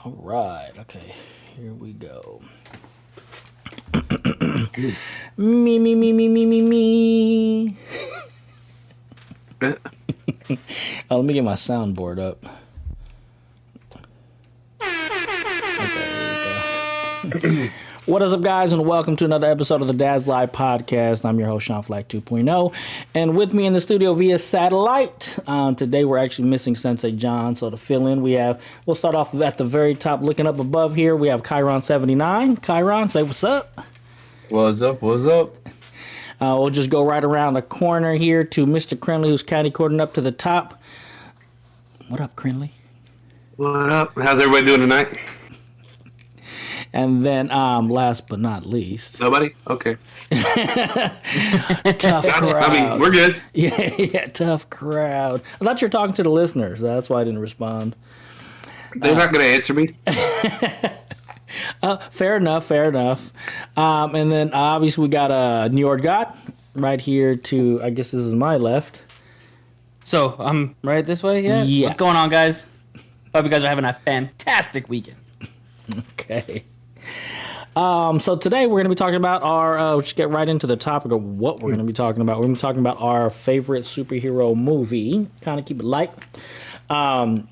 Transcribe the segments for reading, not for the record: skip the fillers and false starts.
All right. Okay. Here we go. Me. Let me get my soundboard up. Okay, here we go. What is up, guys, and welcome to another episode of the Dad's Live podcast. I'm your host, Sean Flac 2.0, and with me in the studio via satellite, today we're actually missing Sensei Jon, so to fill in, we'll start off at the very top, looking up above here, we have Chiron79. Chiron, say what's up. What's up, what's up? We'll just go right around the corner here to Mr. Krinlee, who's catty-cording up to the top. What up, Krinlee? What up? How's everybody doing tonight? And then, last but not least... Nobody? Okay. Tough crowd. I mean, we're good. Yeah, tough crowd. I thought you were talking to the listeners. That's why I didn't respond. They're not going to answer me. Fair enough. And then, obviously, we got NjordGod right here to, I guess this is my left. So, I'm right this way? Yeah. What's going on, guys? Hope you guys are having a fantastic weekend. Okay. So today we're going to be talking about our, let's get right into the topic of what we're going to be talking about. We're going to be talking about our favorite superhero movie, kind of keep it light. In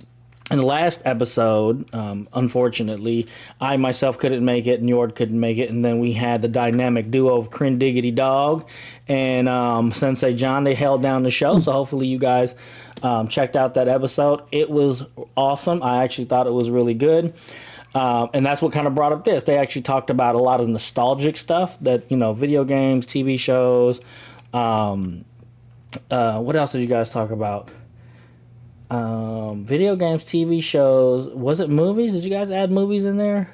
the last episode, unfortunately, I myself couldn't make it, Njord couldn't make it, and then we had the dynamic duo of Diggity Dog and Sensei Jon. They held down the show, so hopefully you guys checked out that episode. It was awesome. I actually thought it was really good. And that's what kind of brought up this. They actually talked about a lot of nostalgic stuff that, video games, TV shows. What else did you guys talk about? Video games, TV shows. Was it movies? Did you guys add movies in there?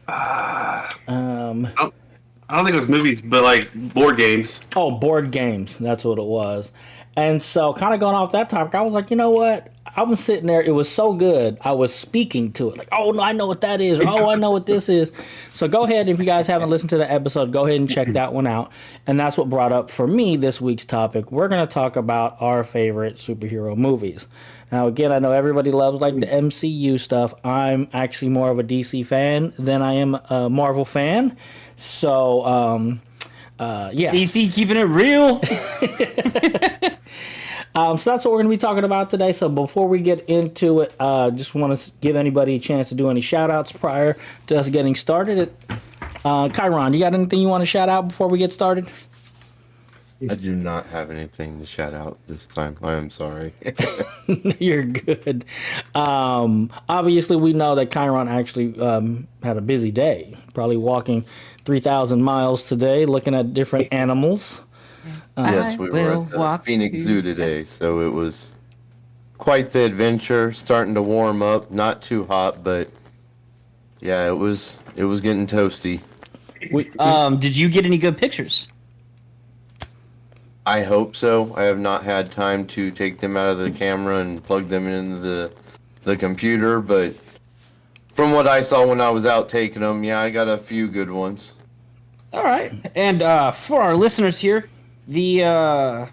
I don't think it was movies, but like board games. Oh, board games. That's what it was. And so kind of going off that topic, I was like, you know what? I was sitting there. It was so good. I was speaking to it. Like, oh, no, I know what that is. Or, oh, I know what this is. So go ahead. If you guys haven't listened to the episode, go ahead and check that one out. And that's what brought up for me this week's topic. We're going to talk about our favorite superhero movies. Now, again, I know everybody loves like the MCU stuff. I'm actually more of a DC fan than I am a Marvel fan. So, yeah. DC keeping it real. So that's what we're going to be talking about today. So before we get into it, just want to give anybody a chance to do any shout-outs prior to us getting started. Chiron, you got anything you want to shout out before we get started? I do not have anything to shout out this time. I am sorry. You're good. Obviously, we know that Chiron actually had a busy day, probably walking 3,000 miles today, looking at different animals. Yes, we were at the Phoenix Zoo today, so it was quite the adventure. Starting to warm up, not too hot, but yeah, it was getting toasty. Did you get any good pictures? I hope so. I have not had time to take them out of the camera and plug them into the computer, but from what I saw when I was out taking them, yeah, I got a few good ones. All right. And for our listeners here, if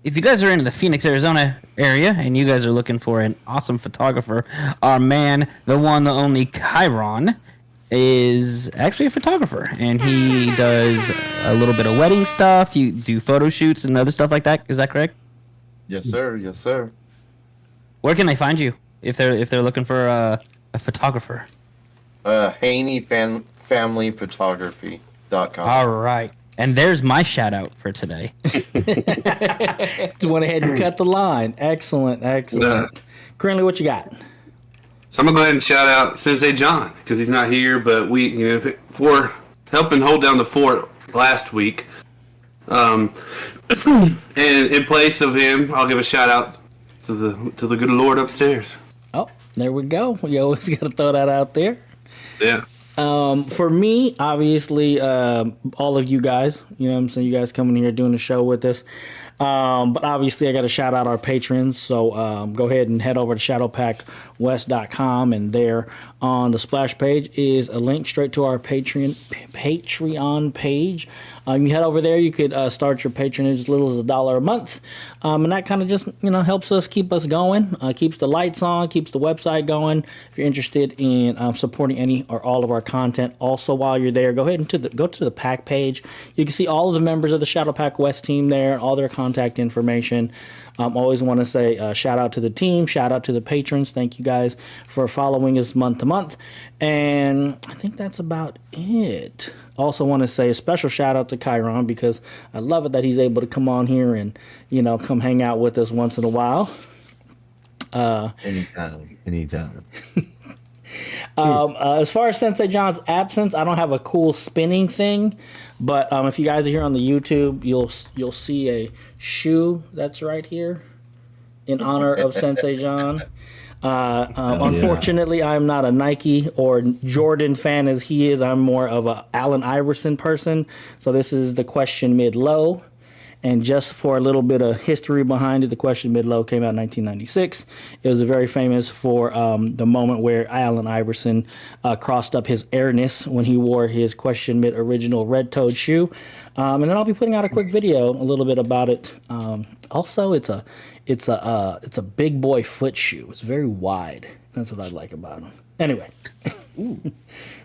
you guys are in the Phoenix, Arizona area and you guys are looking for an awesome photographer, our man, the one, the only Chiron, is actually a photographer, and he does a little bit of wedding stuff. You do photo shoots and other stuff like that. Is that correct? Yes, sir. Yes, sir. Where can they find you if they're looking for a photographer? HaneyFamilyPhotography.com. All right. And there's my shout out for today. Just went ahead and cut the line. Excellent. Krinlee, what you got? So I'm going to go ahead and shout out Sensei Jon because he's not here, but for helping hold down the fort last week. And in place of him, I'll give a shout out to the good Lord upstairs. Oh, there we go. You always got to throw that out there. Yeah. For me, obviously, all of you guys, you know what I'm saying, you guys coming here doing the show with us. But obviously, I got to shout out our patrons. So go ahead and head over to shadowpackwest.com, and there on the splash page is a link straight to our Patreon page. You head over there. You could start your patronage as little as $1 a month, and that kind of just helps us keep us going, keeps the lights on, keeps the website going. If you're interested in supporting any or all of our content, also while you're there, go ahead and go to the pack page. You can see all of the members of the Shadow Pack West team there, all their contact information. Always want to say shout out to the team, shout out to the patrons. Thank you guys for following us month to month. And I think that's about it. Also want to say a special shout out to Chiron, because I love it that he's able to come on here and, come hang out with us once in a while. Anytime. As far as Sensei Jon's absence, I don't have a cool spinning thing, but if you guys are here on the YouTube, you'll see a shoe that's right here in honor of Sensei Jon. Unfortunately, I'm not a Nike or Jordan fan as he is. I'm more of a Allen Iverson person. So this is the Question Mid-Low. And just for a little bit of history behind it, the Question Mid-Low came out in 1996. It was very famous for the moment where Allen Iverson crossed up his airness when he wore his Question Mid original red-toed shoe. And then I'll be putting out a quick video, a little bit about it. Also, it's a big boy foot shoe. It's very wide. That's what I like about them. Anyway,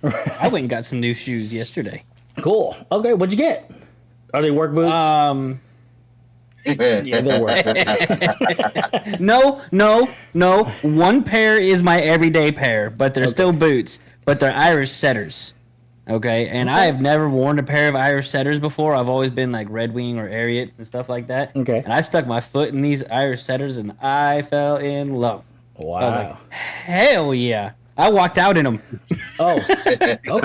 I went and got some new shoes yesterday. Cool. Okay, what'd you get? Are they work boots? Yeah, they work. No. One pair is my everyday pair, but they're still boots. But they're Irish setters. Okay, and I have never worn a pair of Irish setters before. I've always been like Red Wing or Ariats and stuff like that. Okay. And I stuck my foot in these Irish setters and I fell in love. Wow. I was like, hell yeah. I walked out in them. Oh, okay. We're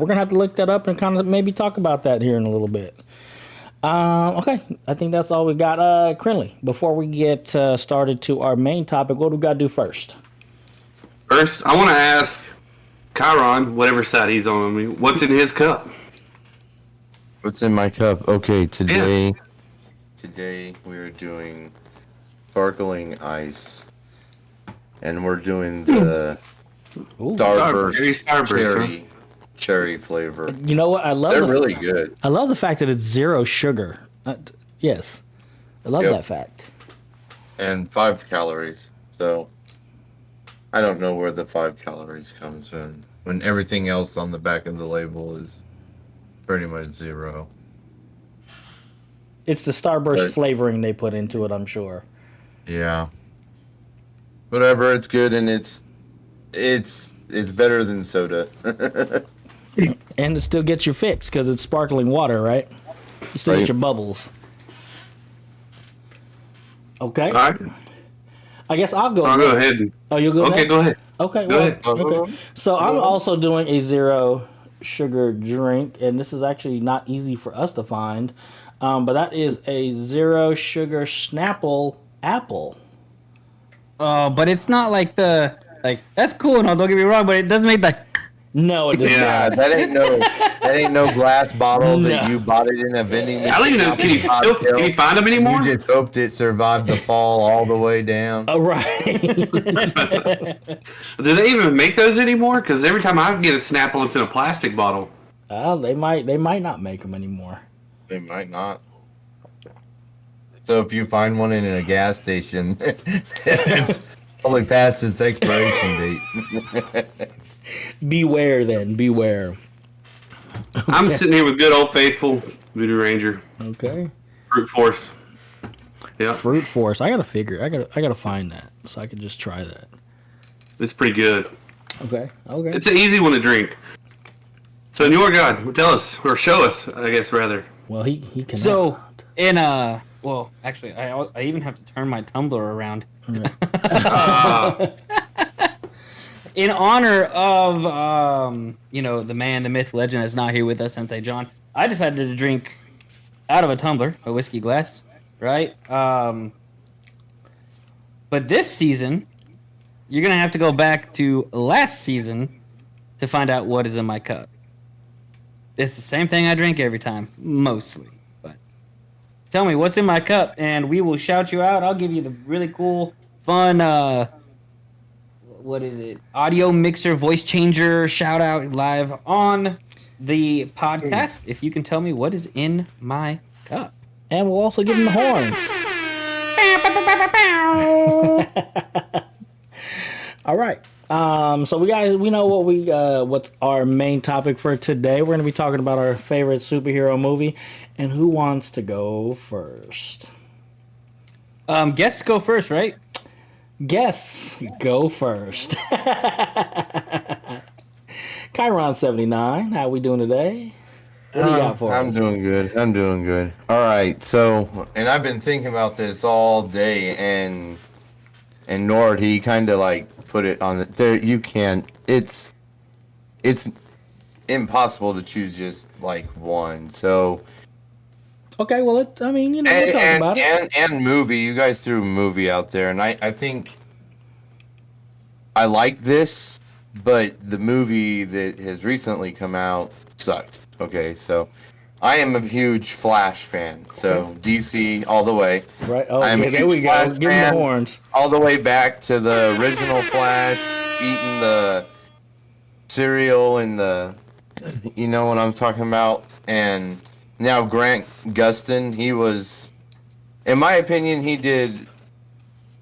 gonna have to look that up and kind of maybe talk about that here in a little bit. Okay, I think that's all we got. Krinlee, before we get started to our main topic, what do we got to do first? First, I want to ask Chiron, whatever side he's on, what's in his cup? What's in my cup? Okay, today we're doing sparkling ice, and we're doing the Starburst cherry flavor. You know what? I love. They're really good. I love the fact that it's 0 sugar. Yes, I love that fact. And 5 calories. So I don't know where the 5 calories comes in when everything else on the back of the label is pretty much 0. It's the Starburst flavoring they put into it, I'm sure. Yeah. Whatever, it's good, and it's better than soda. And it still gets your fix because it's sparkling water, right? You still get your bubbles. Okay. All right. I guess I'll go. I'll go ahead. Oh, you'll go. Okay, ahead? go ahead. Okay. Go ahead. Okay. So I'm also doing a 0 sugar drink, and this is actually not easy for us to find, but that is a 0 sugar Snapple apple. Oh, but it's not like that's cool and all, don't get me wrong, but it doesn't make the... No, it does not. that ain't no glass bottle that you bought it in a vending machine. I don't even know. Can you find them anymore? You just hoped it survived the fall all the way down. Oh, right. Do they even make those anymore? Because every time I get a Snapple, it's in a plastic bottle. They might not make them anymore. They might not. So if you find one in a gas station, it's probably past its expiration date. Beware, then. Beware. Okay. I'm sitting here with good old faithful Voodoo Ranger. Okay. Brute Force. Yeah. Fruit Force. I gotta find that so I can just try that. It's pretty good. Okay. It's an easy one to drink. So NjordGod, tell us or show us, I guess rather. Well, he can. So well, actually, I even have to turn my tumbler around. In honor of, the man, the myth, legend that's not here with us, Sensei Jon, I decided to drink out of a tumbler, a whiskey glass, right? But this season, you're going to have to go back to last season to find out what is in my cup. It's the same thing I drink every time, mostly. But tell me what's in my cup, and we will shout you out. I'll give you the really cool, fun, what is it? Audio mixer, voice changer, shout out live on the podcast if you can tell me what is in my cup. And we'll also give him the horns. All right. So we know what's our main topic for today. We're going to be talking about our favorite superhero movie. And who wants to go first? Guests go first, right? Guests go first. Chiron79, how we doing today? What do you got for us? I'm doing good. All right. So, and I've been thinking about this all day, and Nord, he kind of like put it on there. You can't. It's impossible to choose just like one. So. Okay, well, we'll talk about it. And movie. You guys threw a movie out there, and I think I like this, but the movie that has recently come out sucked. Okay, so I am a huge Flash fan. So DC all the way. Right. Oh, yeah, there we go. Give me the horns. All the way back to the original Flash, eating the cereal and you know what I'm talking about. And now Grant Gustin, he was, in my opinion, he did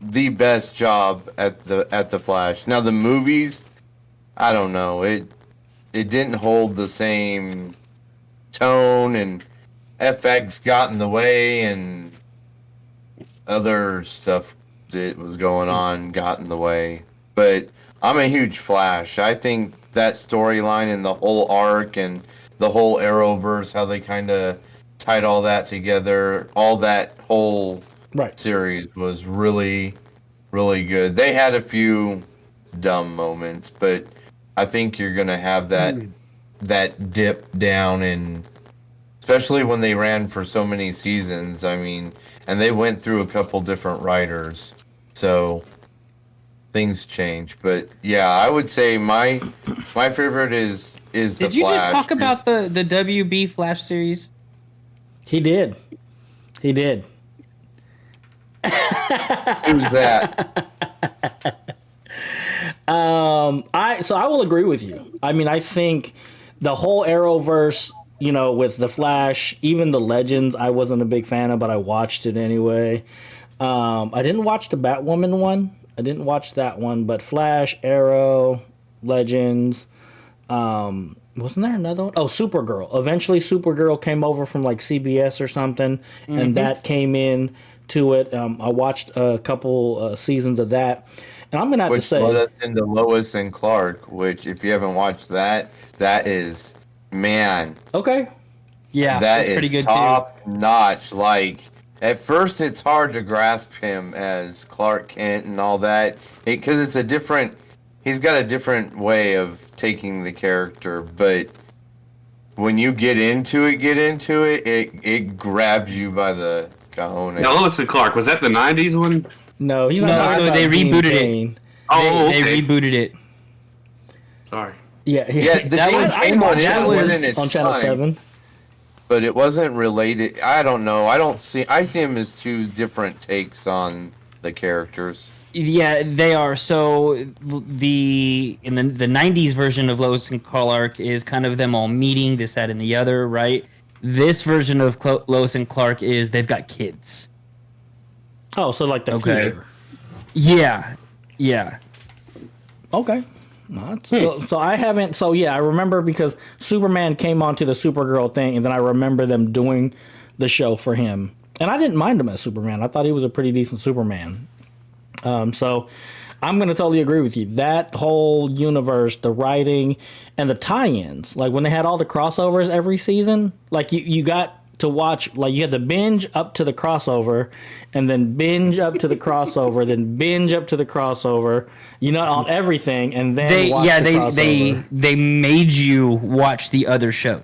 the best job at the Flash. Now the movies, I don't know, it didn't hold the same tone, and FX got in the way, and other stuff that was going on got in the way. But I'm a huge Flash. I think that storyline and the whole arc and the whole Arrowverse, how they kind of tied all that together, all that whole series was really, really good. They had a few dumb moments, but I think you're going to have that dip down, and especially when they ran for so many seasons. I mean, and they went through a couple different writers, so things change. But yeah, I would say my favorite is the Flash. Did you just talk about the WB Flash series? He did. Who's that? I will agree with you. I mean, I think the whole Arrowverse, with the Flash, even the Legends, I wasn't a big fan of, but I watched it anyway. I didn't watch the Batwoman one. I didn't watch that one, but Flash, Arrow, Legends, wasn't there another one? Oh, Supergirl. Eventually, Supergirl came over from like CBS or something, and that came in to it. I watched a couple seasons of that. And I'm going to have to say... Which led us into Lois and Clark, which, if you haven't watched that is, man... Okay. Yeah, that's pretty good, top notch. Like, at first, it's hard to grasp him as Clark Kent and all that, because it's a different... He's got a different way of taking the character, but when you get into it, it grabs you by the cojones. Now, Lois and Clark, was that the 90s one? No, he's not. So they rebooted it. Oh, they rebooted it. Sorry. Yeah, that was on Channel 7. But it wasn't related. I don't know. I see him as two different takes on the characters. Yeah, they are. So the 90s version of Lois and Clark is kind of them all meeting, this, that, and the other, right? This version of Lois and Clark is they've got kids. Oh, so like the future. Yeah. Okay. So I haven't. So yeah, I remember because Superman came onto the Supergirl thing, and then I remember them doing the show for him, and I didn't mind him as Superman. I thought he was a pretty decent Superman. So I'm going to totally agree with you. That whole universe, the writing, and the tie-ins, like when they had all the crossovers every season, like you got to watch, like you had to binge up to the crossover, and then binge up to the crossover, then binge up to the crossover, on everything, and then they made you watch the other shows.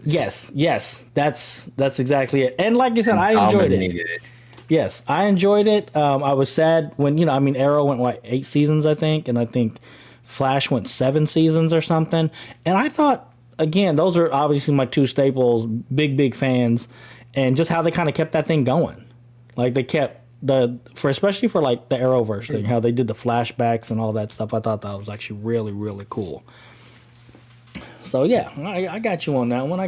Yes, that's exactly it. And like I said, I enjoyed it. Yes, I enjoyed it. I was sad when, Arrow went, 8 seasons, I think, and I think Flash went 7 seasons or something. And I thought, again, those are obviously my two staples, big fans, and just how they kind of kept that thing going. Like, they kept especially for, like, the Arrowverse thing, how they did the flashbacks and all that stuff. I thought that was actually really, really cool. So yeah, I got you on that one.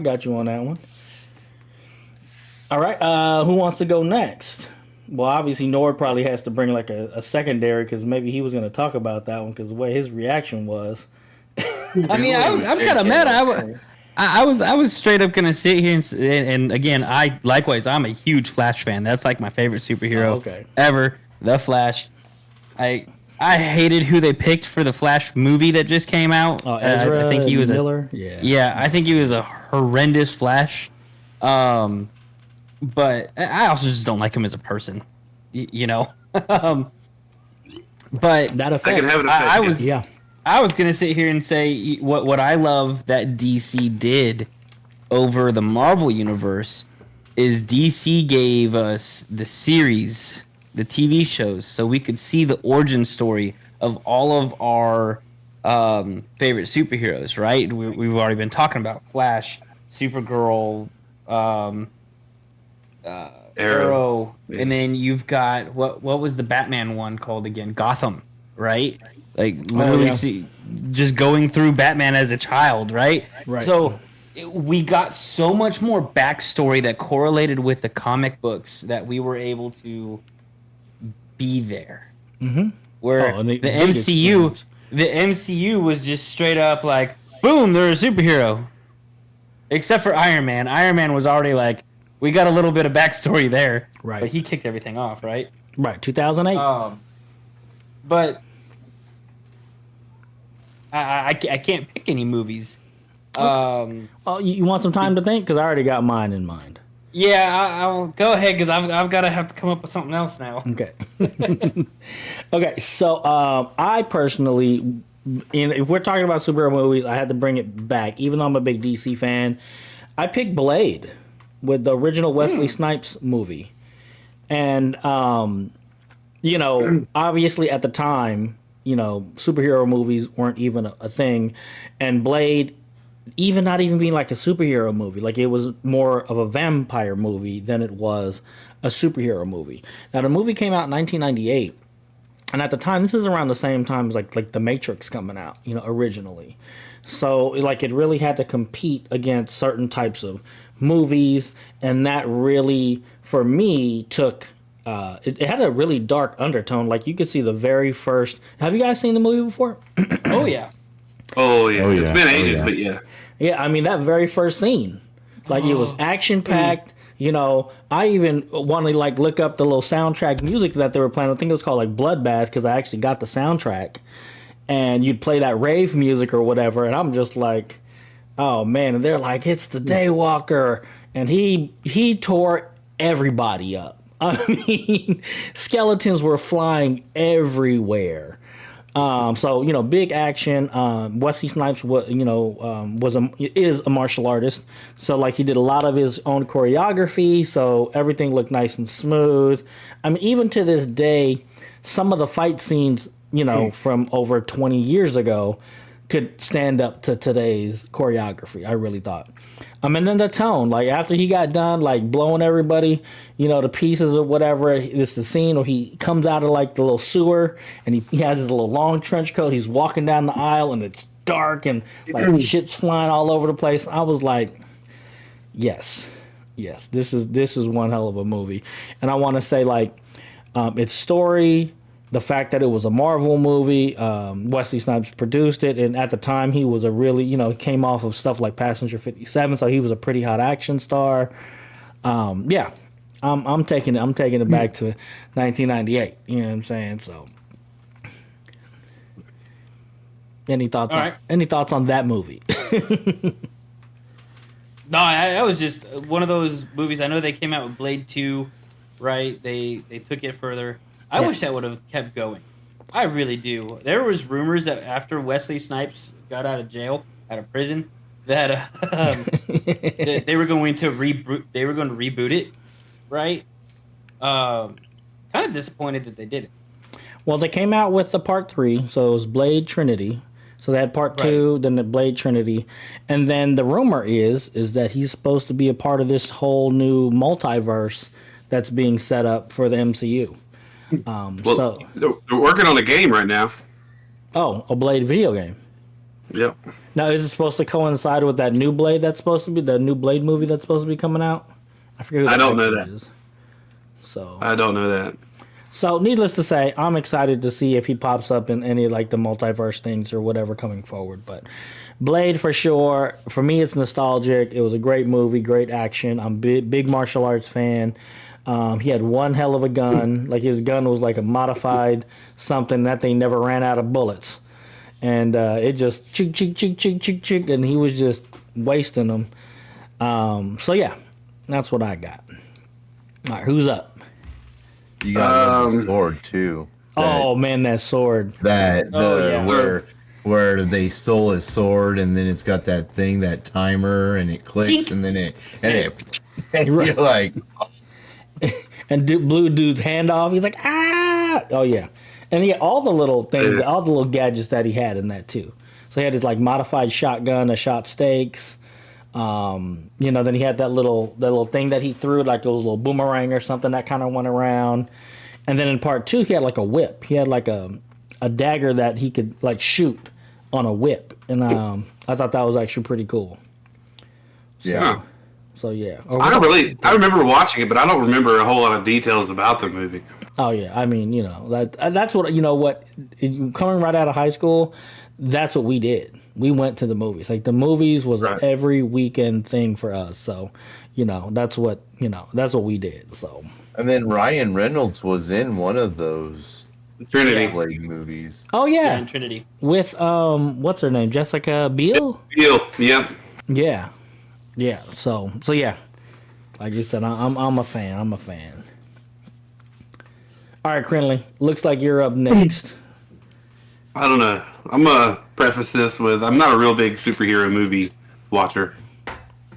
All right, who wants to go next? Well, obviously Nord probably has to bring like a secondary because maybe he was going to talk about that one because the way his reaction was. I mean, I'm kind of mad. I was straight up gonna sit here and again, I'm a huge Flash fan. That's like my favorite superhero ever. The Flash. I hated who they picked for the Flash movie that just came out. Oh, Ezra I think he was Miller. I think he was a horrendous Flash. But I also just don't like him as a person. You know. But that effect. I can have an effect. I was gonna sit here and say what I love that DC did over the Marvel universe is DC gave us the series, the TV shows, so we could see the origin story of all of our favorite superheroes. Right? We've already been talking about Flash, Supergirl, Arrow, and then you've got what was the Batman one called again? Gotham, right? Like literally just going through Batman as a child, right? Right. So we got so much more backstory that correlated with the comic books that we were able to be there. Mm-hmm. Where the MCU was just straight up like, boom, they're a superhero. Except for Iron Man. Iron Man was already like, we got a little bit of backstory there. Right. But he kicked everything off, right? Right, 2008. But I can't pick any movies. You want some time to think? Because I already got mine in mind. Yeah, I'll go ahead because I've got to have to come up with something else now. Okay. Okay, so I personally, if we're talking about superhero movies, I had to bring it back. Even though I'm a big DC fan, I picked Blade with the original Wesley Snipes movie. And, obviously at the time, superhero movies weren't even a thing. And Blade, not even being like a superhero movie, like it was more of a vampire movie than it was a superhero movie. Now, the movie came out in 1998. And at the time, this is around the same time as like The Matrix coming out, originally. So like it really had to compete against certain types of movies, and that really, for me, took it had a really dark undertone. Like you could see the very first. Have you guys seen the movie before? Oh yeah. It's been ages, but yeah. Yeah, I mean that very first scene, like it was action packed. I even want to like look up the little soundtrack music that they were playing. I think it was called like Bloodbath because I actually got the soundtrack, and you'd play that rave music or whatever, and I'm just like, oh man! And they're like, it's the Daywalker, and he tore everybody up. I mean, skeletons were flying everywhere. So big action. Wesley Snipes is a martial artist, so like he did a lot of his own choreography, so everything looked nice and smooth. I mean, even to this day, some of the fight scenes, from over 20 years ago, could stand up to today's choreography. I really thought. And then the tone, like after he got done, like blowing everybody, to pieces or whatever. It's the scene where he comes out of like the little sewer and he has his little long trench coat. He's walking down the aisle and it's dark and like shit's flying all over the place. I was like, yes, this is one hell of a movie. And I want to say like its story, the fact that it was a Marvel movie, Wesley Snipes produced it, and at the time he was a really, he came off of stuff like Passenger 57, so he was a pretty hot action star. I'm taking it back to 1998. You know what I'm saying? So, any thoughts on that movie? No, that was just one of those movies. I know they came out with Blade 2, right? They took it further. I wish that would have kept going. I really do. There was rumors that after Wesley Snipes got out of prison, that that they were going to reboot it, right? Kind of disappointed that they did it. Well, they came out with the part 3, so it was Blade Trinity. So they had part 2, then the Blade Trinity, and then the rumor is that he's supposed to be a part of this whole new multiverse that's being set up for the MCU. They're working on a game right now. Oh, a Blade video game. Yep. Now, is it supposed to coincide with that new Blade that's supposed to be the new Blade movie that's supposed to be coming out? I forget. Who I don't know that. is. So I don't know that. So, needless to say, I'm excited to see if he pops up in any like the multiverse things or whatever coming forward. But Blade for sure. For me, it's nostalgic. It was a great movie, great action. I'm big martial arts fan. He had one hell of a gun. Like his gun was like a modified something. That thing never ran out of bullets, and it just chick chick chick chick chick chick, and he was just wasting them. So yeah, that's what I got. All right, who's up? You got the sword too. Oh man, that sword. Where they stole his sword, and then it's got that thing, that timer, and it clicks, Tink. and then and you're like, and blew dude's hand off. He's like, ah! Oh yeah, and he had all the little things, all the little gadgets that he had in that too. So he had his like modified shotgun that shot stakes. Then he had that little thing that he threw, like those little boomerang or something that kind of went around. And then in part 2, he had like a whip. He had like a dagger that he could like shoot on a whip, and I thought that was actually pretty cool. Yeah. So yeah. I remember watching it, but I don't remember a whole lot of details about the movie. Oh yeah, I mean, that's what coming right out of high school, that's what we did. We went to the movies. Like the movies was an every weekend thing for us. So, that's what we did. So. And then Ryan Reynolds was in one of those Trinity Blade movies. Oh yeah, Trinity with what's her name? Jessica Biel. Yep. Yeah. So yeah, like you said, I'm a fan. I'm a fan. All right, Krinlee. Looks like you're up next. I don't know. I'm gonna preface this with I'm not a real big superhero movie watcher.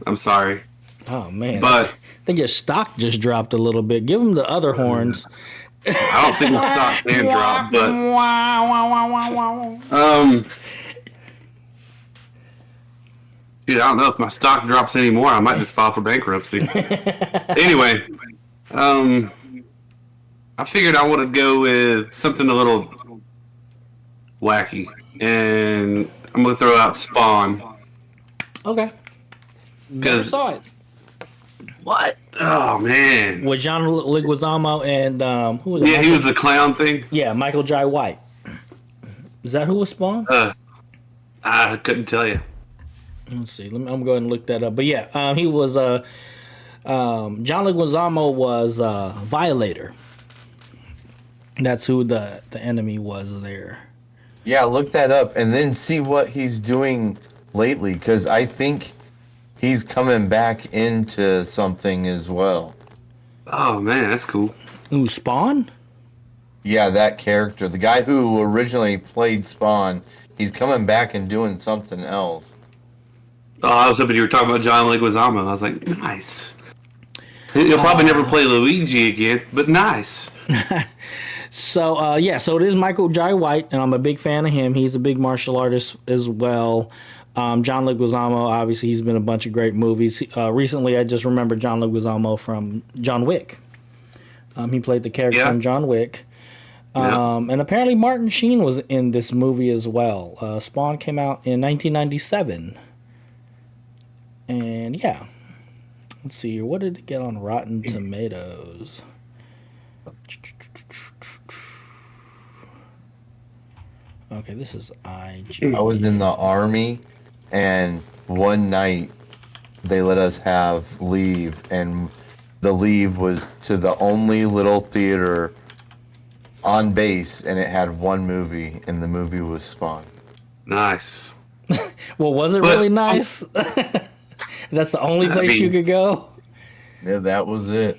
I'm sorry. Oh man, but I think your stock just dropped a little bit. Give him the other horns. I don't think the stock can drop, but dude, I don't know if my stock drops anymore. I might just file for bankruptcy. Anyway, I figured I would go with something a little wacky, and I'm gonna throw out Spawn. Okay. Never saw it. What? Oh man. With John Leguizamo and who was it? Yeah, he was the clown thing. Yeah, Michael Jai White. Is that who was Spawn? I couldn't tell you. Let's see. I'm going to go ahead and look that up. But yeah, he was John Leguizamo was Violator. That's who the enemy was there. Yeah, look that up and then see what he's doing lately, because I think he's coming back into something as well. Oh man, that's cool. Who, Spawn? Yeah, that character, the guy who originally played Spawn, he's coming back and doing something else. Oh, I was hoping you were talking about John Leguizamo. I was like, nice. He'll probably never play Luigi again, but nice. So it is Michael Jai White, and I'm a big fan of him. He's a big martial artist as well. John Leguizamo, obviously, he's been in a bunch of great movies. Recently, I just remember John Leguizamo from John Wick. He played the character in John Wick. And apparently Martin Sheen was in this movie as well. Spawn came out in 1997. And yeah. Let's see here. What did it get on Rotten Tomatoes? Okay, this is IG. I was in the Army, and one night they let us have leave, and the leave was to the only little theater on base, and it had one movie, and the movie was Spawn. Nice. Well, was it really nice? That's the only place you could go? Yeah, that was it.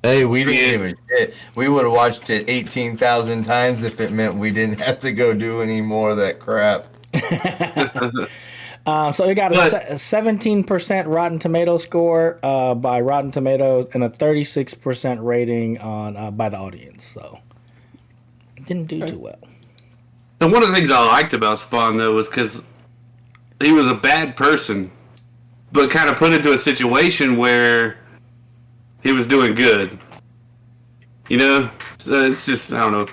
Hey, we didn't give a shit. We would have watched it 18,000 times if it meant we didn't have to go do any more of that crap. So it got a 17% Rotten Tomato score by Rotten Tomatoes and a 36% rating on by the audience. So it didn't do too well. And one of the things I liked about Spawn, though, was because he was a bad person, but kind of put into a situation where he was doing good. It's just, I don't know,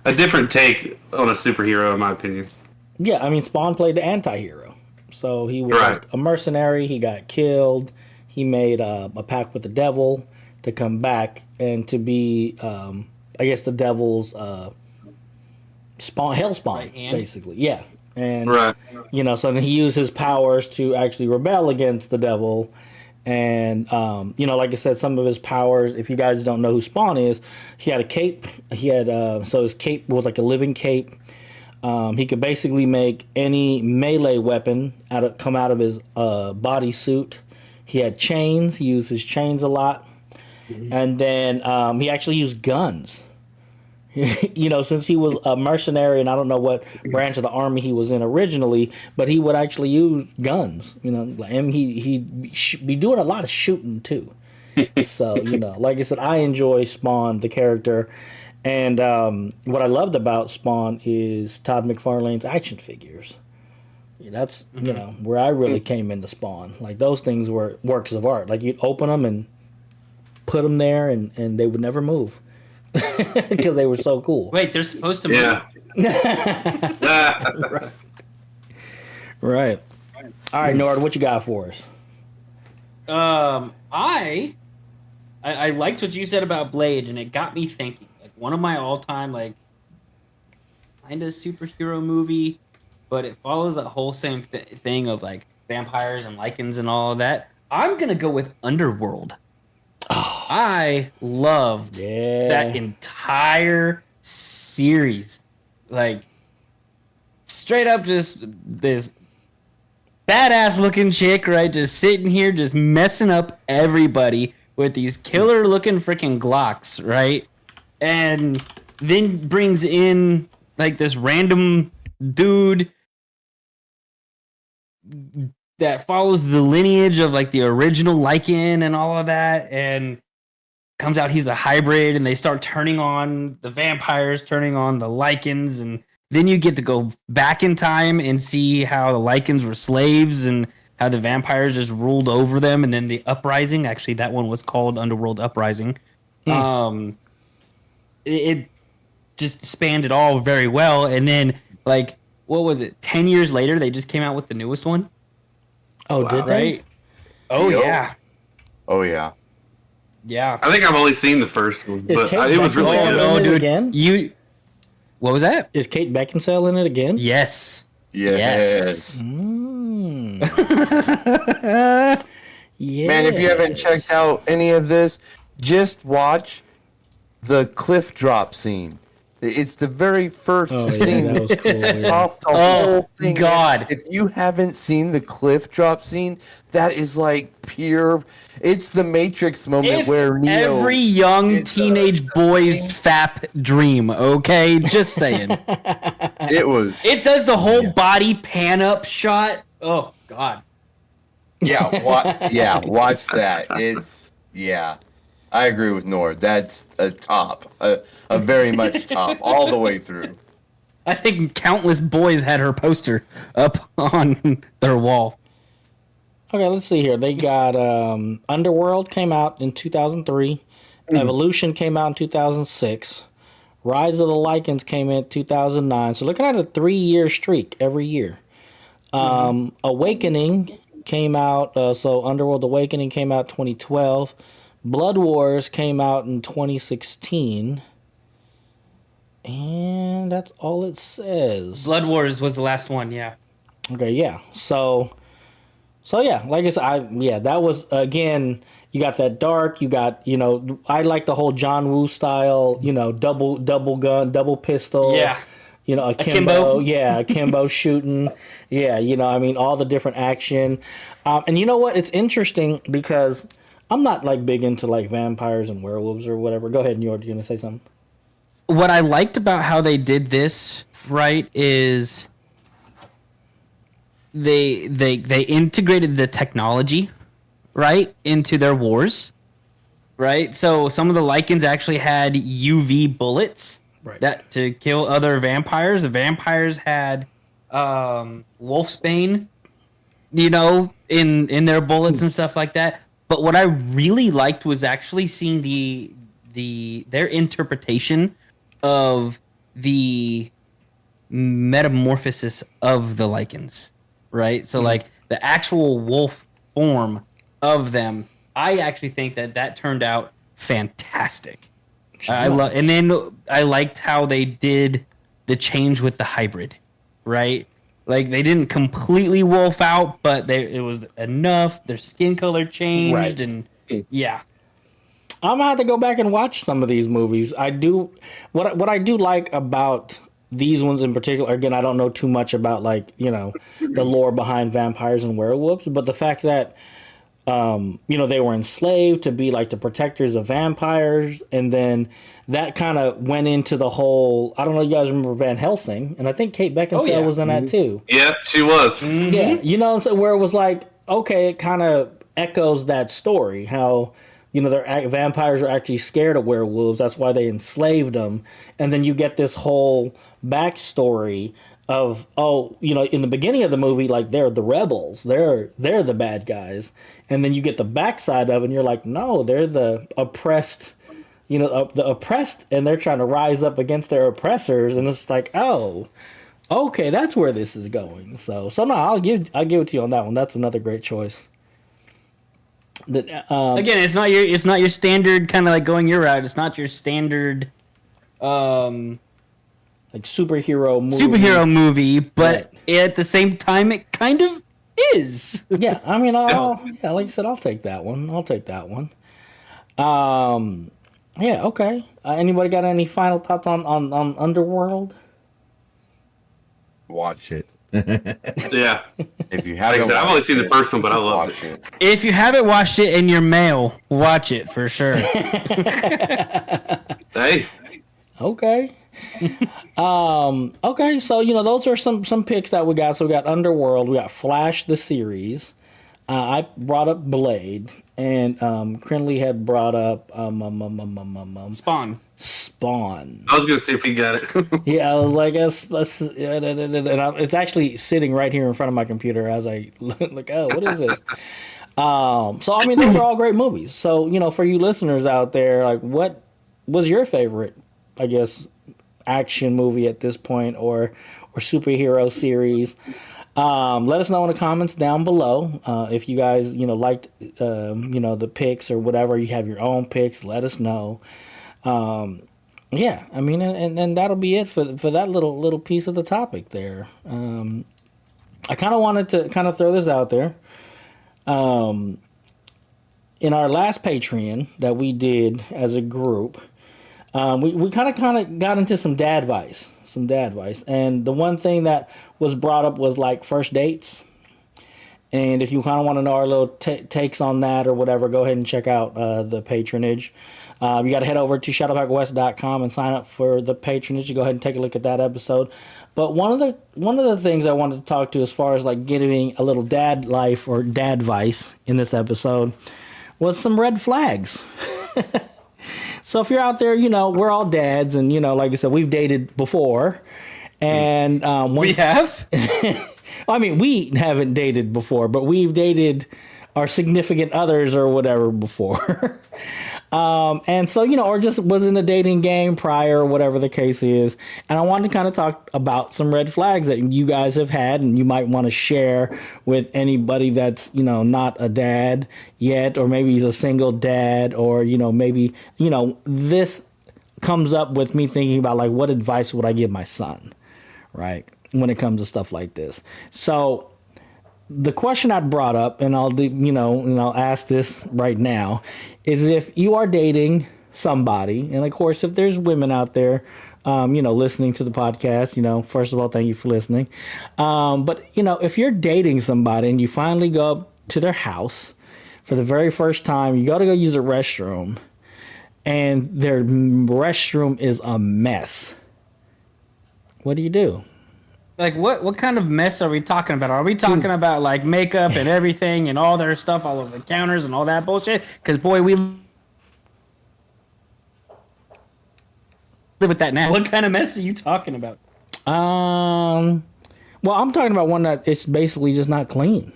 a different take on a superhero, in my opinion. Yeah, I mean, Spawn played the anti-hero. So he was Right. like a mercenary. He got killed. He made a pact with the devil to come back and to be, I guess, the devil's hell spawn, Right hand? basically. Yeah. And, Right. so then he used his powers to actually rebel against the devil. And, like I said, some of his powers, if you guys don't know who Spawn is, he had a cape. He had, so his cape was like a living cape. He could basically make any melee weapon come out of his body suit. He had chains. He used his chains a lot. And then he actually used guns. Since he was a mercenary, and I don't know what branch of the army he was in originally, but he would actually use guns. And he'd be doing a lot of shooting too. So, like I said, I enjoy Spawn, the character. And what I loved about Spawn is Todd McFarlane's action figures. That's, where I really came into Spawn. Like, those things were works of art. Like, you'd open them and put them there, and they would never move. Because they were so cool. Wait, they're supposed to move? Yeah. Right. All right, Nord, what you got for us? I liked what you said about Blade, and it got me thinking. Like, one of my all-time, kind of superhero movie, but it follows that whole same thing of, vampires and lichens and all of that. I'm going to go with Underworld. I loved that entire series. Straight up just this badass looking chick, right? Just sitting here, just messing up everybody with these killer looking freaking Glocks, right? And then brings in this random dude that follows the lineage of the original Lycan and all of that, and comes out he's a hybrid, and they start turning on the vampires, turning on the Lycans, and then you get to go back in time and see how the Lycans were slaves and how the vampires just ruled over them, and then the Uprising. Actually, that one was called Underworld Uprising. It just spanned it all very well, and then what was it? 10 years later, they just came out with the newest one. Oh, wow. Did they? Right? Oh, Yep. yeah. Oh yeah. Yeah. I think I've only seen the first one, but Kate it was really Beckinsale good. in it again? What was that? Is Kate Beckinsale in it again? Yes. Yes. Yeah. Man, if you haven't checked out any of this, just watch the cliff drop scene. It's the very first scene. That was cool. It's off the whole thing. God. If you haven't seen the cliff drop scene, that is pure. It's the Matrix moment It's where Neo. every young teenage boy's fap dream, okay? Just saying. It was. It does the whole body pan up shot. Oh, God. Yeah. Watch that. I agree with Nord. That's a top, a very much top, all the way through. I think countless boys had her poster up on their wall. Okay, let's see here. They got Underworld came out in 2003. Evolution came out in 2006. Rise of the Lycans came in 2009. So looking at a 3-year streak every year. Awakening came out. So Underworld Awakening came out 2012. Blood Wars came out in 2016. And that's all it says. Blood Wars was the last one, yeah. Okay, yeah. So yeah, like I said, that was, again, you got that dark, you got, I like the whole John Woo style, double gun, double pistol. Yeah. Akimbo. Yeah, akimbo shooting. Yeah, all the different action. And you know what? It's interesting because I'm not big into vampires and werewolves or whatever. Go ahead, Njord, you gonna say something? What I liked about how they did this, right, is they integrated the technology, right, into their wars, right? So some of the Lycans actually had UV bullets that to kill other vampires. The vampires had Wolfsbane, in their bullets and stuff like that. But what I really liked was actually seeing their interpretation of the metamorphosis of the Lycans. right? So like the actual wolf form of them, I actually think that turned out fantastic. And then I liked how they did the change with the hybrid, right? Like they didn't completely wolf out, but it was enough. Their skin color changed, and yeah. I'm gonna have to go back and watch some of these movies. I do what I do like about these ones in particular. Again, I don't know too much about like the lore behind vampires and werewolves, but the fact that they were enslaved to be like the protectors of vampires, and then that kind of went into the whole. I don't know, you guys remember Van Helsing, and I think Kate Beckinsale was in that too. Yep, she was. Yeah, so where it was like, okay, it kind of echoes that story how. Their vampires are actually scared of werewolves. That's why they enslaved them. And then you get this whole backstory of, in the beginning of the movie, like they're the rebels. They're the bad guys. And then you get the backside of it and you're like, no, they're the oppressed, the oppressed, and they're trying to rise up against their oppressors. And it's like, oh, okay, that's where this is going. So no, I'll give it to you on that one. That's another great choice. Again, it's not your standard kind of like going your route. It's not your standard like superhero movie, but at the same time, it kind of is. Yeah, I mean, like I said, I'll take that one. Yeah, okay. Anybody got any final thoughts on Underworld? Watch it. Yeah. If you haven't, I've only seen the first one, but I love it. If you haven't watched it in your mail, watch it for sure. Hey. Okay. Okay, so those are some picks that we got. So we got Underworld, we got Flash the series. I brought up Blade, and Krinlee had brought up Spawn. Spawn. I was gonna see if he got it. Yeah, I was like, it's actually sitting right here in front of my computer as I look. Oh, what is this? So I mean, those are all great movies. So for you listeners out there, like, what was your favorite, I guess, action movie at this point, or superhero series? Let us know in the comments down below. If you guys liked the picks or whatever, you have your own picks, let us know. Yeah, I mean, and that'll be it for that little piece of the topic there. I kind of wanted to throw this out there. In our last Patreon that we did as a group, we kind of got into some dad advice, and the one thing that was brought up was like first dates. And if you kind of want to know our little takes on that or whatever, go ahead and check out the patronage. You got to head over to shadowpackwest.com and sign up for the patronage. You go ahead and take a look at that episode. But one of the things I wanted to talk to as far as like giving a little dad life or dad advice in this episode was some red flags. So if you're out there, we're all dads, and like I said, we've dated before, and we have. I mean, we haven't dated before, but we've dated our significant others or whatever before. And so, or just was in the dating game prior, or whatever the case is. And I wanted to kind of talk about some red flags that you guys have had and you might want to share with anybody that's, not a dad yet, or maybe he's a single dad, or, maybe, this comes up with me thinking about like, what advice would I give my son, right, when it comes to stuff like this. So the question I brought up, and I'll ask this right now, is if you are dating somebody, and of course, if there's women out there, listening to the podcast, first of all, thank you for listening. But if you're dating somebody and you finally go up to their house for the very first time, you got to go use a restroom, and their restroom is a mess. What do you do? Like, what kind of mess are we talking about? Are we talking about, like, makeup and everything and all their stuff all over the counters and all that bullshit? Because, boy, we live with that now. What kind of mess are you talking about? Well, I'm talking about one that it's basically just not clean.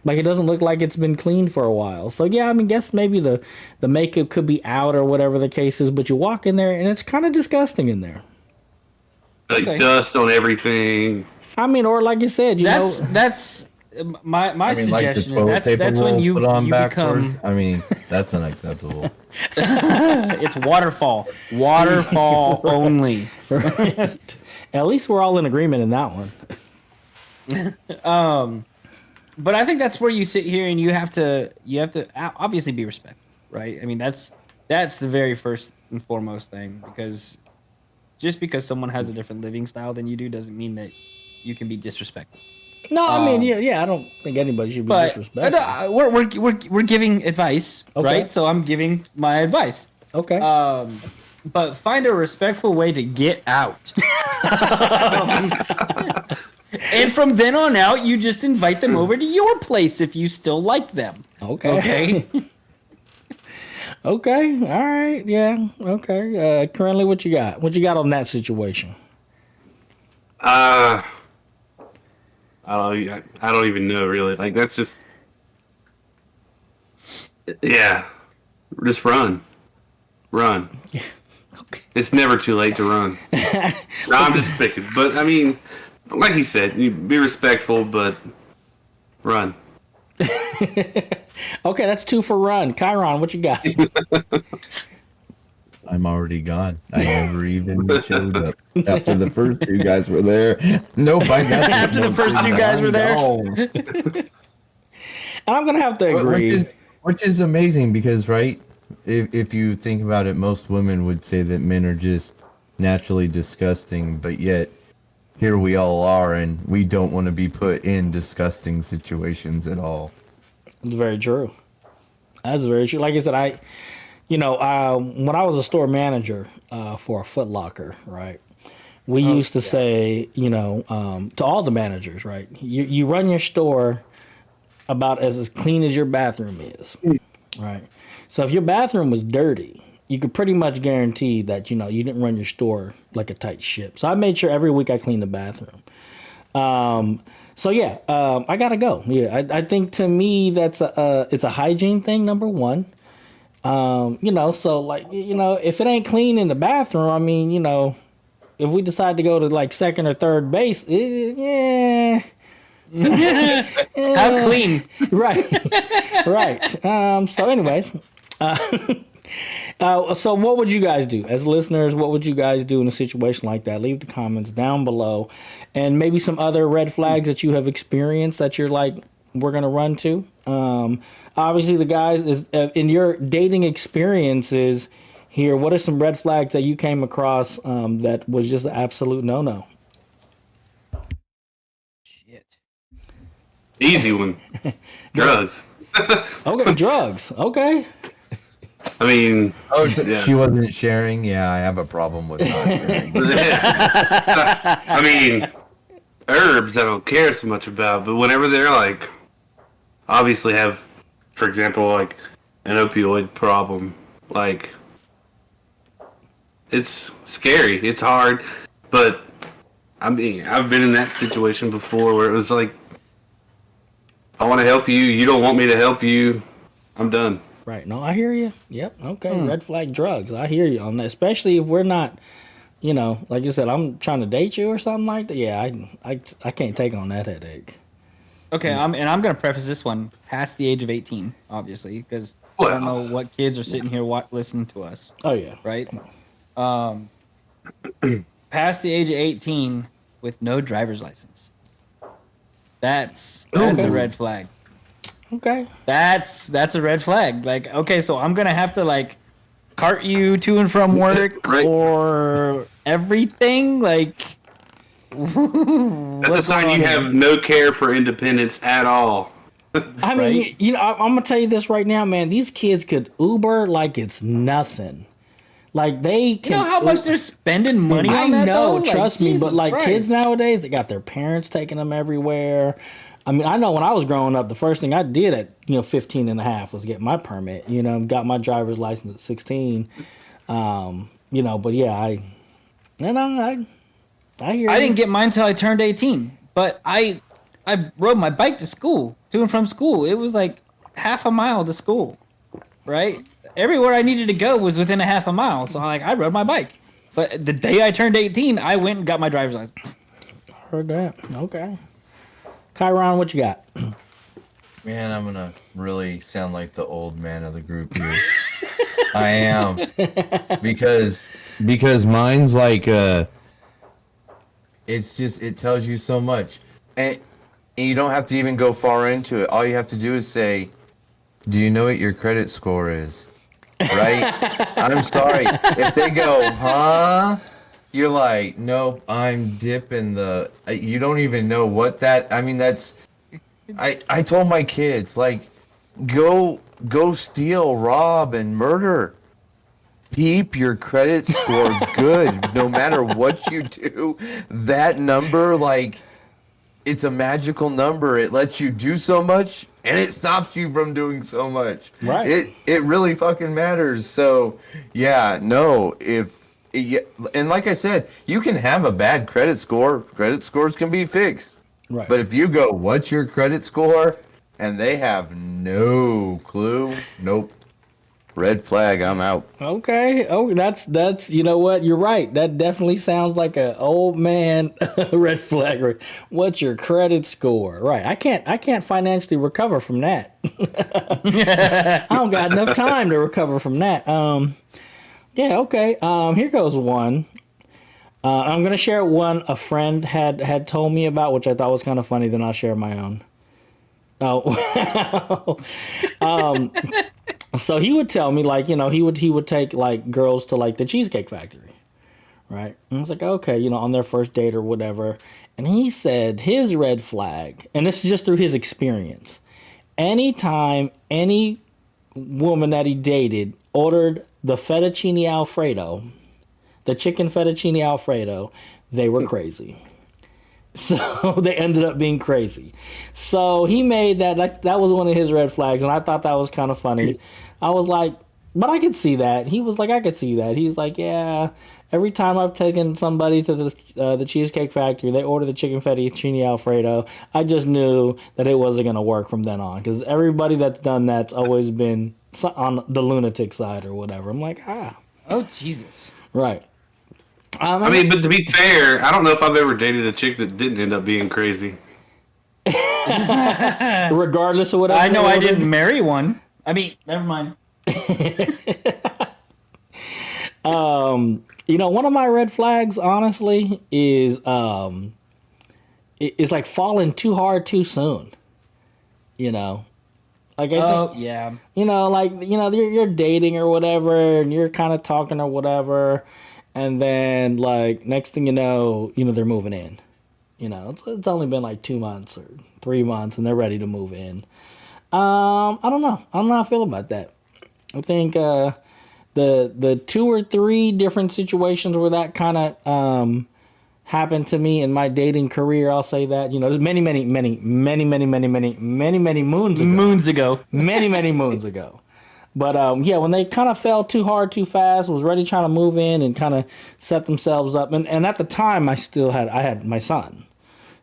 Like, it doesn't look like it's been cleaned for a while. So, yeah, I mean, guess maybe the makeup could be out or whatever the case is, but you walk in there and it's kind of disgusting in there. Like dust on everything. I mean, or like you said, that's my I mean, like the suggestion toilet is paper that's when roll you put on you backwards. become I mean, that's unacceptable. it's waterfall only. At least we're all in agreement in that one. But I think that's where you sit here and you have to obviously be respectful, right? I mean, that's the very first and foremost thing, because just because someone has a different living style than you do doesn't mean that you can be disrespectful. No, I mean, yeah, I don't think anybody should be But disrespectful. we're giving advice, Okay. right? So I'm giving my advice. Okay. But find a respectful way to get out. And from then on out, you just invite them over to your place if you still like them. Okay. Okay. All right. Yeah. Okay. Krinlee, what you got? What you got on that situation? I don't even know, really. Like, that's just... Yeah. Just run. Run. Yeah. Okay. It's never too late to run. No, I'm just picking. But, I mean, like he said, you be respectful, but run. Okay, that's 2 for run. Chiron, what you got? I'm already gone. I never even showed up after the first 2 guys were there. Nope, I got this After the one first 2 thing guys were there? gone. And I'm gonna have to agree. Which is amazing because, right, if you think about it, most women would say that men are just naturally disgusting, but yet here we all are, and we don't want to be put in disgusting situations at all. It's very true. That's very true. Like I said, when I was a store manager for a Foot Locker, right, we used to say, to all the managers, right, you run your store about as clean as your bathroom is, right? So if your bathroom was dirty, you could pretty much guarantee that, you didn't run your store like a tight ship. So I made sure every week I cleaned the bathroom. I gotta go. Yeah, I think to me it's a hygiene thing, number one. So if it ain't clean in the bathroom, I mean, if we decide to go to like second or third base, yeah. How clean? Right. So anyways, so what would you guys do as listeners? What would you guys do in a situation like that? Leave the comments down below, and maybe some other red flags that you have experienced that you're like, we're gonna run to. Obviously, the guys is in your dating experiences here. What are some red flags that you came across that was just an absolute no? Shit. Easy one. Drugs. Okay, drugs. Okay. I mean... Oh, so yeah. she wasn't sharing? Yeah, I have a problem with not sharing. I mean, herbs I don't care so much about, but whenever they're like, obviously have, for example, like an opioid problem, like, it's scary, it's hard, but I mean, I've been in that situation before where it was like, I want to help you, you don't want me to help you, I'm done. Right. No, I hear you. Yep. Okay. Red flag drugs. I hear you on that. Especially if we're not, like you said, I'm trying to date you or something like that. Yeah, I can't take on that headache. Okay, I'm going to preface this one past the age of 18, obviously, because I don't know what kids are sitting here listening to us. Oh yeah. Right. Past the age of 18 with no driver's license. That's a red flag. Okay. That's a red flag. Like, okay, so I'm gonna have to like cart you to and from work or everything. Like, that's a sign you have no care for independence at all. I mean, I'm gonna tell you this right now, man. These kids could Uber like it's nothing. Like they can. You know how much they're spending money on that? I know, though? trust me, but like Christ. kids nowadays, they got their parents taking them everywhere. I mean, I know when I was growing up, the first thing I did at 15 and a half was get my permit. Got my driver's license at 16. But yeah, I hear. I didn't get mine until I turned 18, but I rode my bike to school, to and from school. It was like half a mile to school, right? Everywhere I needed to go was within a half a mile, so I rode my bike. But the day I turned 18, I went and got my driver's license. heard that. Okay. Chiron, what you got? Man, I'm gonna really sound like the old man of the group here. I am because mine's like it's just it tells you so much, and you don't have to even go far into it. All you have to do is say, "Do you know what your credit score is?" Right? I'm sorry if they go, "Huh?" You're like, "Nope, I'm dipping the." You don't even know what that. I mean, that's. I told my kids, like, go steal, rob, and murder. Keep your credit score good, no matter what you do. That number, like, it's a magical number. It lets you do so much, and it stops you from doing so much. Right. It really fucking matters. So, yeah, no, and like I said, you can have a bad credit score. Credit scores can be fixed. Right. But if you go, what's your credit score? And they have no clue. Nope. Red flag, I'm out. Okay. Oh, that's you know what? You're right. That definitely sounds like an old man red flag. What's your credit score? Right. I can't financially recover from that. I don't got enough time to recover from that. Yeah, okay. Here goes one. I'm gonna share one a friend had told me about, which I thought was kind of funny. Then I'll share my own. Oh, so he would tell me, like, you know, he would take like girls to like the Cheesecake Factory, right? And I was like, okay, you know, on their first date or whatever. And he said his red flag, and this is just through his experience. Anytime any woman that he dated ordered the fettuccine Alfredo, the chicken fettuccine Alfredo, they were crazy. So they ended up being crazy. So he made that, like, that was one of his red flags, and I thought that was kind of funny. I was like, but I could see that. He was like, I could see that. He's like, yeah, every time I've taken somebody to the Cheesecake Factory, they order the chicken fettuccine Alfredo. I just knew that it wasn't going to work from then on, because everybody that's done that's always been on the lunatic side or whatever. I'm like, Oh, Jesus. right. I mean, but to be fair, I don't know if I've ever dated a chick that didn't end up being crazy. Regardless of whatever. I know I didn't marry one. I mean, never mind. You know, one of my red flags, honestly, is it's like falling too hard too soon. You know, like I think, yeah. you know, like, you know, you're dating or whatever, and you're kind of talking or whatever, and then like next thing you know, they're moving in. You know, it's only been like 2 months or 3 months, and they're ready to move in. I don't know. I don't know how I feel about that. I think the 2 or 3 different situations where that kind of happened to me in my dating career, I'll say that. You know, there's many moons ago. Many moons ago. But yeah, when they kind of fell too hard, too fast, was ready trying to move in and kind of set themselves up. And at the time, I had my son.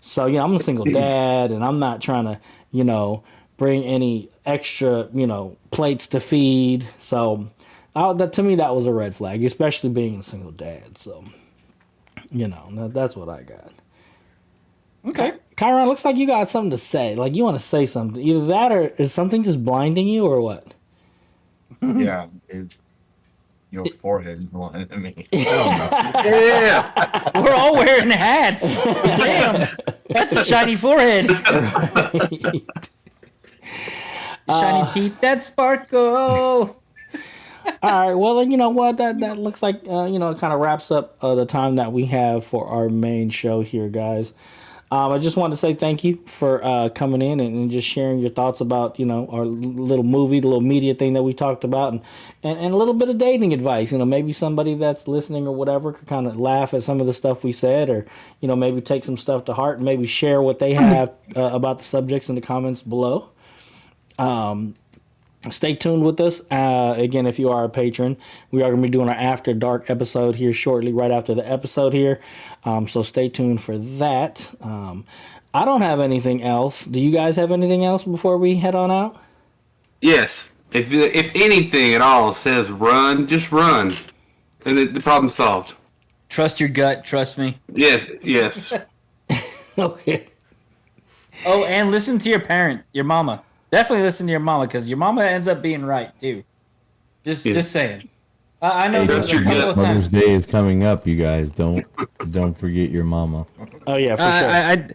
So, you know, I'm a single dad, and I'm not trying to, you know, bring any extra, you know, plates to feed. So, to me, that was a red flag, especially being a single dad. So, you know, that's what I got. Okay. Chiron, looks like you got something to say. Like, you want to say something. Either that or is something just blinding you or what? Yeah, your forehead's blinding me. I don't know. Yeah. We're all wearing hats. Damn. That's a shiny forehead. Shiny teeth that sparkle. All right. Well, then, you know what? That looks like, you know, it kind of wraps up the time that we have for our main show here, guys. I just wanted to say thank you for coming in and just sharing your thoughts about, you know, our little movie, the little media thing that we talked about, and a little bit of dating advice. You know, maybe somebody that's listening or whatever could kind of laugh at some of the stuff we said, or, you know, maybe take some stuff to heart and maybe share what they have about the subjects in the comments below. Stay tuned with us. Again, if you are a patron, we are going to be doing our After Dark episode here shortly, right after the episode here. So stay tuned for that. I don't have anything else. Do you guys have anything else before we head on out? Yes. If anything at all says run, just run. And the problem's solved. Trust your gut. Trust me. Yes. Okay. Oh, and listen to your parent, your mama. Definitely listen to your mama because your mama ends up being right too. Just saying. I know there's a couple of Mother's times. Day is coming up, you guys. Don't forget your mama. Oh yeah, for sure.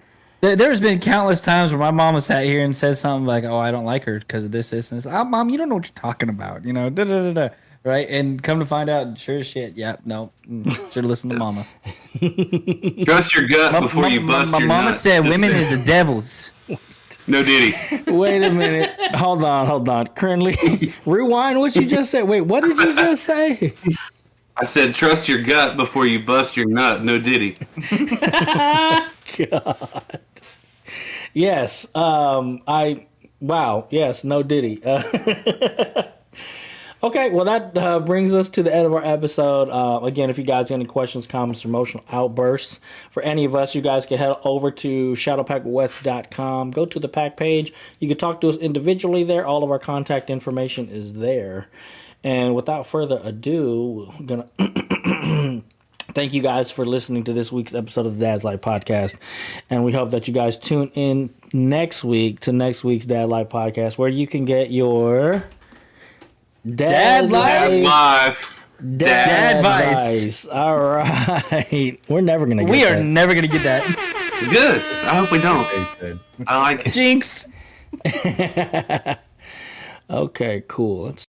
There's been countless times where my mama sat here and says something like, "Oh, I don't like her because of this, and this." Oh, mom, you don't know what you're talking about, you know? Da, da, da, da. Right? And come to find out, sure as shit, yeah, no, should listen to mama. Trust your gut before you bust my your mama nut. said Just women say- is the devils. No diddy. Wait a minute. Hold on. Krinlee, rewind what you just said. Wait, what did you just say? I said trust your gut before you bust your nut. No diddy. God. Yes. Wow. Yes. No Diddy. Okay. Well, that brings us to the end of our episode. Again, if you guys have any questions, comments, emotional outbursts for any of us, you guys can head over to shadowpackwest.com. Go to the pack page. You can talk to us individually there. All of our contact information is there. And without further ado, I'm gonna thank you guys for listening to this week's episode of the Dad's Life Podcast. And we hope that you guys tune in next week to next week's Dad Life Podcast, where you can get your Dad Life. Dad advice. All right. We're never going to get We are that. never gonna get that. Good. I hope we don't. Good. I like it. Jinx. Okay, cool. Let's